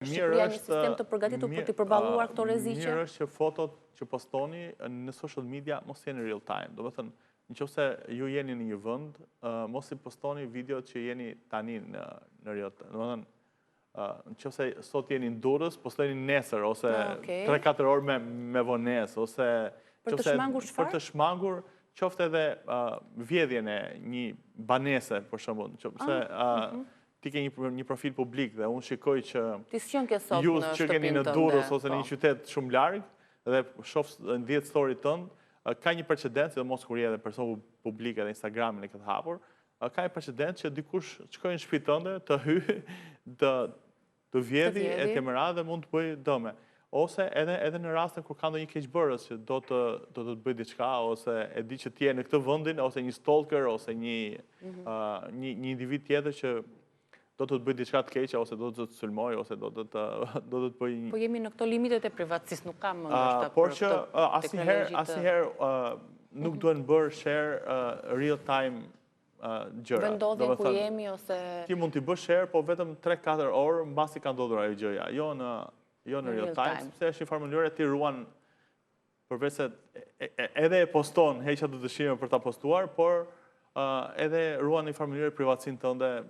Shqipëria një sistem të përgatitur për të përballuar këto rreziqe? Mirë është që fotot që postoni në social media mos jenë real time. Do të thënë, nëse ju jeni në një vend, mos i postoni videot që jeni tani në real time. Do të thënë, nëse sot jeni në Durrës, postojeni nesër ose 3-4 orë me vonesë ose për të shmangur çfarë? Për të shmangur qoftë edhe vjedhjen e një banese, për shembull, nëse ti ke një profil publik dhe unë shikoj që ju që keni në Durrës ose në një qytet shumë larg dhe shoh në 10 story tënd, ka një precedencë, sidomos kur je edhe person publik edhe Instagramin e këtë hapur, ka një precedencë që dikush shkojë në shtëpi tënde, të hyjë, të vjedhi e të mëra dhe mund të bëjë dëme. Ose edhe në rastin kur ka ndonjë keqbërës që do të bëjë diçka, ose e di që ti je në këtë vendin, ose një stalker, ose një individ tjetër që do të bëjë diçka të keqe, ose do të të sulmoj, ose do të bëjë një... Po jemi në këto limitet e privatësisë, nuk kam por që asnjëherë nuk duhen bërë share real time gjëra. Vendodhjen ku jemi ose... Ti mund t'i bësh share, po vetëm 3-4 orë mbasi ka ndodhur ajo gjëja. Jo në real time, sepse është një farë mënyrë ti ruan përveç se edhe e poston, heq atë dëshirën për ta postuar, por edhe ruan një farë mënyrë privatësinë tënde